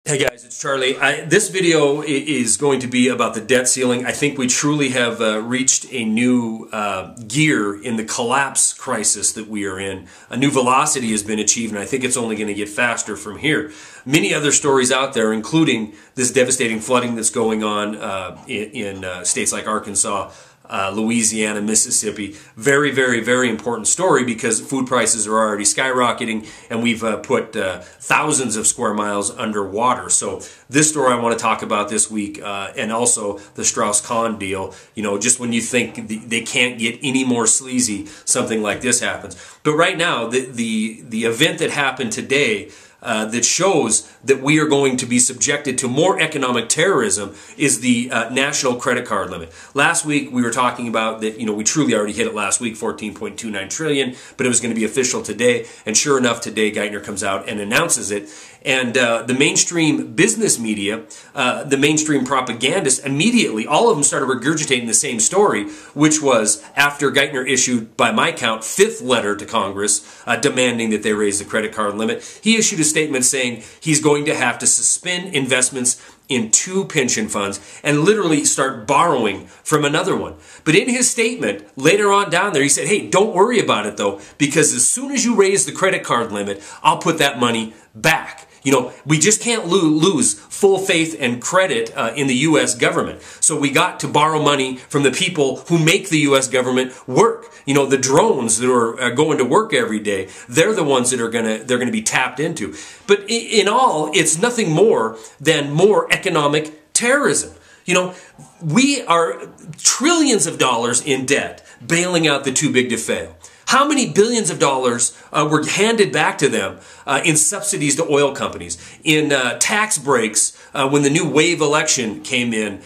Hey guys, it's Charlie. This video is going to be about the debt ceiling. I think we truly have reached a new gear in the collapse crisis that we are in. A new velocity has been achieved, and I think it's only going to get faster from here. Many other stories out there, including this devastating flooding that's going on in states like Arkansas, Louisiana, Mississippi. Very, very, very important story because food prices are already skyrocketing and we've put thousands of square miles underwater. So this story I want to talk about this week and also the Strauss-Kahn deal. You know, just when you think they can't get any more sleazy, something like this happens. But right now, the event that happened today that shows that we are going to be subjected to more economic terrorism is the national credit card limit. Last week we were talking about that, you know, we truly already hit it last week, 14.29 trillion, but it was going to be official today. And sure enough, today Geithner comes out and announces it. And the mainstream business media, the mainstream propagandists, immediately, all of them started regurgitating the same story, which was after Geithner issued, by my count, fifth letter to Congress demanding that they raise the credit card limit. He issued a statement saying he's going to have to suspend investments in 2 pension funds and literally start borrowing from another one. But in his statement, later on down there, he said, hey, don't worry about it though, because as soon as you raise the credit card limit, I'll put that money back. You know, we just can't lose full faith and credit in the U.S. government. So we got to borrow money from the people who make the U.S. government work. You know, the drones that are going to work every day, they're the ones that are they're gonna be tapped into. But in all, it's nothing more than more economic terrorism. You know, we are trillions of dollars in debt, bailing out the too big to fail. How many billions of dollars were handed back to them in subsidies to oil companies, in tax breaks when the new wave election came in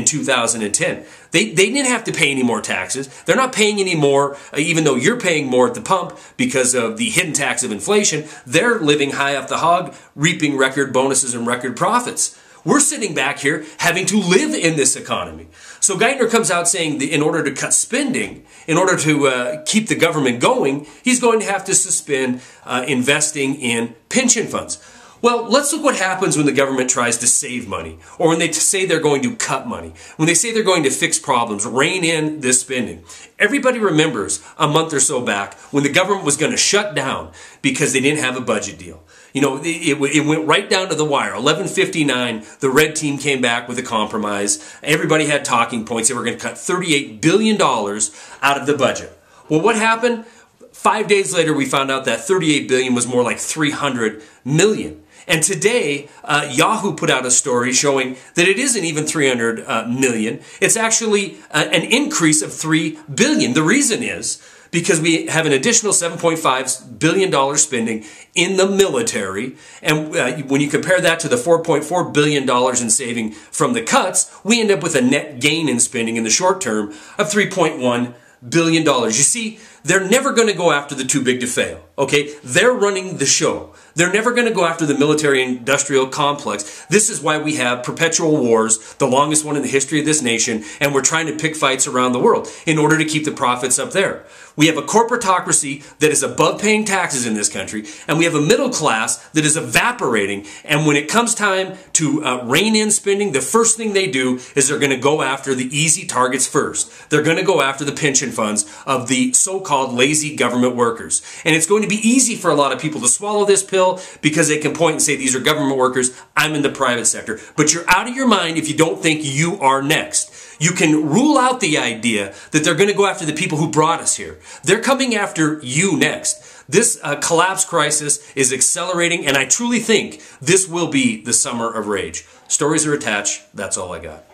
2010? They didn't have to pay any more taxes. They're not paying any more, even though you're paying more at the pump because of the hidden tax of inflation. They're living high off the hog, reaping record bonuses and record profits. We're sitting back here having to live in this economy. So Geithner comes out saying that in order to cut spending, in order to keep the government going, he's going to have to suspend investing in pension funds. Well, let's look what happens when the government tries to save money, or when they say they're going to cut money, when they say they're going to fix problems, rein in this spending. Everybody remembers a month or so back when the government was going to shut down because they didn't have a budget deal. You know, it went right down to the wire. 11:59, the red team came back with a compromise. Everybody had talking points. They were going to cut $38 billion out of the budget. Well, what happened? 5 days later, we found out that $38 billion was more like $300 million. And today, Yahoo put out a story showing that it isn't even $300 million. It's actually an increase of $3 billion. The reason is because we have an additional $7.5 billion spending in the military. And when you compare that to the $4.4 billion in saving from the cuts, we end up with a net gain in spending in the short term of $3.1 billion. You see, they're never going to go after the too big to fail, okay? They're running the show. They're never going to go after the military-industrial complex. This is why we have perpetual wars, the longest one in the history of this nation, and we're trying to pick fights around the world in order to keep the profits up there. We have a corporatocracy that is above paying taxes in this country, and we have a middle class that is evaporating, and when it comes time to rein in spending, the first thing they do is they're going to go after the easy targets first. They're going to go after the pension funds of the so-called lazy government workers. And it's going to be easy for a lot of people to swallow this pill because they can point and say, these are government workers, I'm in the private sector. But you're out of your mind if you don't think you are next. You can rule out the idea that they're going to go after the people who brought us here. They're coming after you next. This collapse crisis is accelerating, and I truly think this will be the summer of rage. Stories are attached. That's all I got.